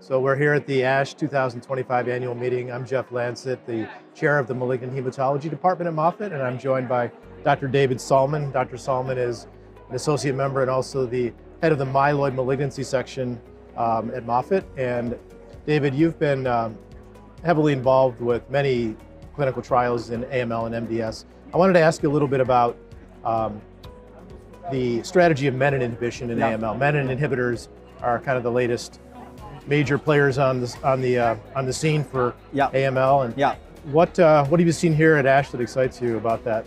So we're here at the ASH 2025 annual meeting. I'm Jeff Lancet, the chair of the Malignant Hematology Department at Moffitt, and I'm joined by Dr. David Sallman. Dr. Sallman is an associate member and also the head of the myeloid malignancy section at Moffitt. And David, you've been heavily involved with many clinical trials in AML and MDS. I wanted to ask you a little bit about the strategy of Menin inhibition in AML. Menin inhibitors are kind of the latest major players on the scene for AML. And what have you seen here at ASH that excites you about that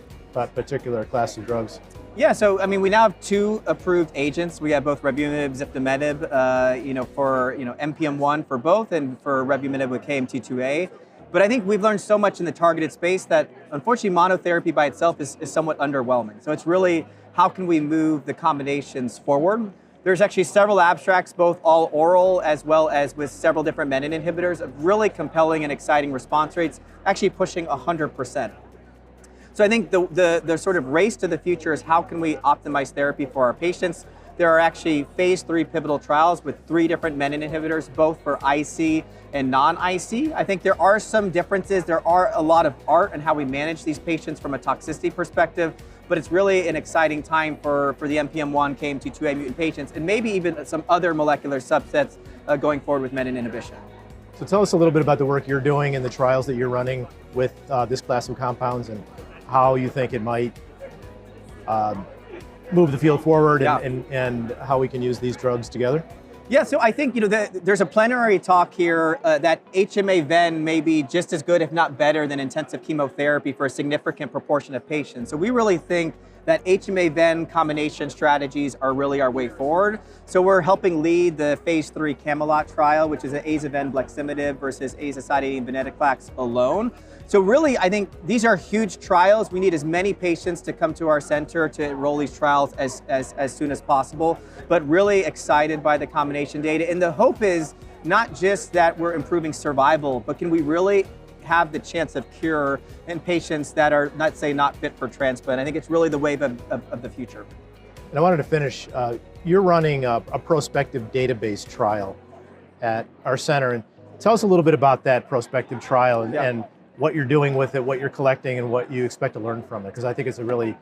particular class of drugs? Yeah, so I mean, we now have two approved agents. We have both revumenib, ziftomenib, for NPM1 for both, and for revumenib with KMT2A. But I think we've learned so much in the targeted space that unfortunately monotherapy by itself is somewhat underwhelming. So it's really how can we move the combinations forward? There's actually several abstracts, both all oral as well as with several different menin inhibitors, of really compelling and exciting response rates, actually pushing 100%. So I think the sort of race to the future is how can we optimize therapy for our patients. There are actually phase 3 pivotal trials with 3 different menin inhibitors, both for IC and non-IC. I think there are some differences. There are a lot of art in how we manage these patients from a toxicity perspective, but it's really an exciting time for the NPM1, KMT2A mutant patients, and maybe even some other molecular subsets going forward with menin inhibition. So tell us a little bit about the work you're doing and the trials that you're running with this class of compounds and how you think it might move the field forward and how we can use these drugs together. Yeah, so I think there's a plenary talk here that HMA-VEN may be just as good, if not better, than intensive chemotherapy for a significant proportion of patients. So we really think that HMA-VEN combination strategies are really our way forward. So we're helping lead the phase 3 Camelot trial, which is an aza-ven bleximenib versus azacitidine venetoclax alone. So really, I think these are huge trials. We need as many patients to come to our center to enroll these trials as soon as possible, but really excited by the combination data. And the hope is not just that we're improving survival, but can we really have the chance of cure in patients that are, not fit for transplant. I think it's really the wave of the future. And I wanted to finish, you're running a prospective database trial at our center. And tell us a little bit about that prospective trial and what you're doing with it, what you're collecting, and what you expect to learn from it, because I think it's a really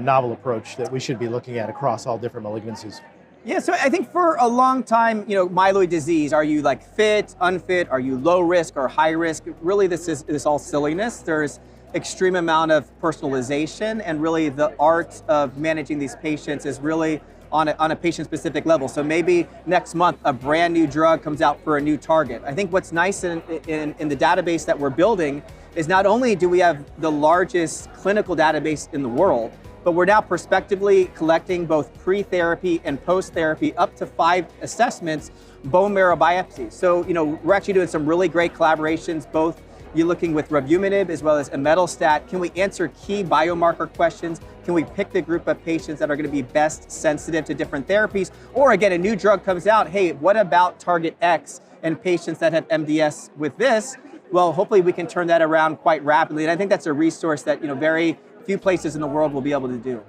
novel approach that we should be looking at across all different malignancies. Yeah, so I think for a long time, myeloid disease, are you like fit, unfit, are you low risk or high risk? Really, this is all silliness. There's extreme amount of personalization, and really the art of managing these patients is really on a patient-specific level. So maybe next month, a brand new drug comes out for a new target. I think what's nice in the database that we're building is not only do we have the largest clinical database in the world, but we're now prospectively collecting both pre-therapy and post-therapy up to 5 assessments, bone marrow biopsies. So, we're actually doing some really great collaborations, both you're looking with revumenib as well as imetelstat. Can we answer key biomarker questions? Can we pick the group of patients that are going to be best sensitive to different therapies? Or again, a new drug comes out, hey, what about target X in patients that have MDS with this? Well, hopefully we can turn that around quite rapidly. And I think that's a resource that very few places in the world will be able to do.